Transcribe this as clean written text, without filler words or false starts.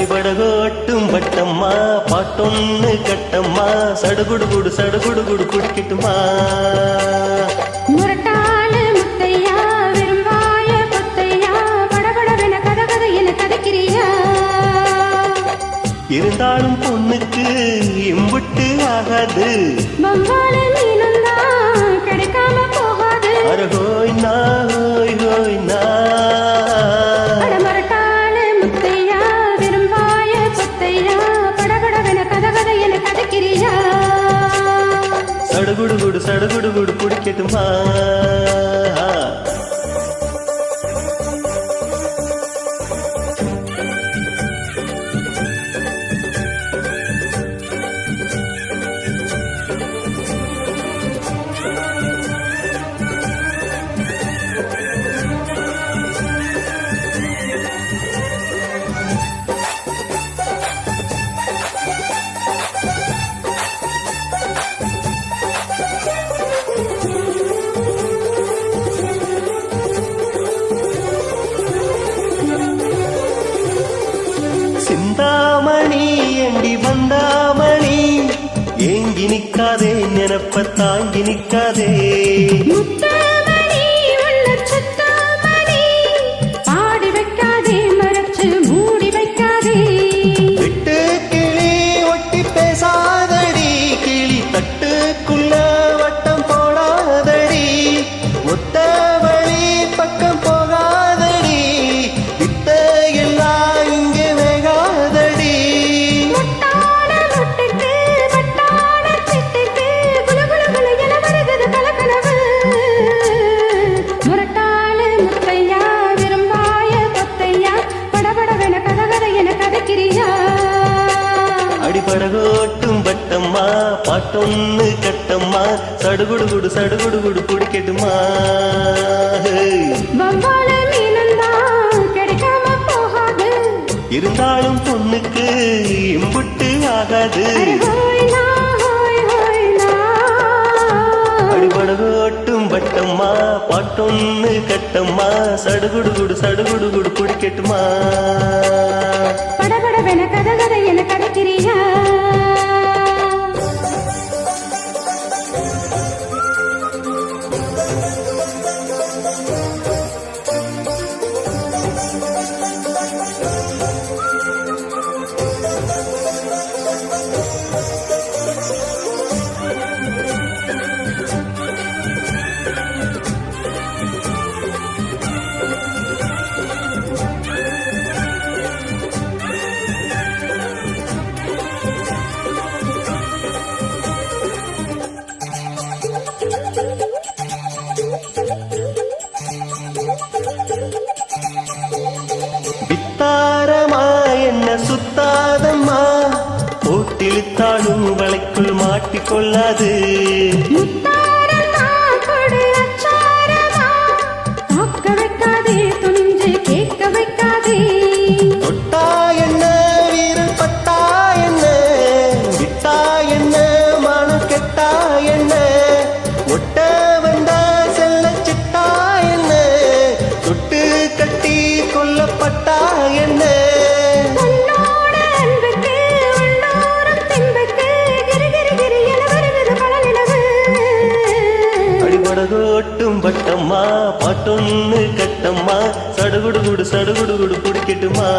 அடிபடகோட்டும் வட்டம்மா பாட்டொன்னு கட்டம்மா சடுகுடு சடுகுடு குடிக்கட்டுமா முரட்டாளு முத்தையா விரும்பாய பொத்தையா படபடவென கதகத என கதைக்கிறியா இருந்தாலும் பொண்ணுக்கு இம்புட்டு ஆகாது பம்பால மீனந்தான் கிடைக்காம போகாது அரகோய் நா முரட்டாளு முத்தையா விரும்பாய பொத்தையா படபடவென கதகத என கதைக்கிறியா சடுகுடு குடிக்கட்டுமா சிந்தாமணி எண்டி வந்தாமணி ஏங்கி நிக்காதே நினப்ப தாங்கி நிக்காதே முத்தாமணி உள்ள சுத்தாமணி பாடி வைக்காதே மறைச்சு மூடி வைக்காதே விட்டு கிளி ஒட்டி பேசாதடி கிளி தட்டுக்குள்ள வட்டம் போடாதடி ஒத்த வழி பக்கம் போகாதடி வித்த எல்லாம் இங்கே வேகாதடி முட்டான முட்டுக்கு வட்டான சிட்டுக்கு குலகுலகுல என வருகிறது கலகலவு முரட்டாளு முத்தையா விரும்பாய பொத்தையா படபடவென கதகத என கதைக்கிறியா அடிபடகோட்டும் வட்டம்மா பாட்டொன்னு கட்டம்மா சடுகுடு குடிக்கட்டுமா பம்பால மீனந்தான் கிடைக்காம போகாது இருந்தாலும் பொண்ணுக்கு இம்புட்டு ஆகாது ஹோய் நா அடிபடகோட்டும் வட்டம்மா பாட்டொன்னு கட்டம்மா சடுகுடு குடிக்கட்டுமா படபடவென கதகத என கதைக்கிறியா வித்தாரமா என்ன சுத்தாதம்மா போட்டிழுத்தாலும் வளைக்குள் மாட்டிக்கொள்ளாது முத்தாரமா கொடு அச்சாரமா தாக்க வைக்காதே துணிஞ்சு கேட்க வைக்காதே தொட்டா என்ன வீரல் பட்டா என்ன விட்டா என்ன மனம் கெட்டா என்ன ஒட்ட வந்தா செல்ல சிட்டா என்ன தொட்டு கட்டி கொல்லப்பட்டா என்ன உன்னோட அன்புக்கு உள்ளோரம் தின்புக்கு கிரி என வருகிறது பழநிலவு அடிபடகோட்டும் வட்டம்மா பாட்டொன்னு கட்டம்மா சடுகுடு குடிக்கட்டுமா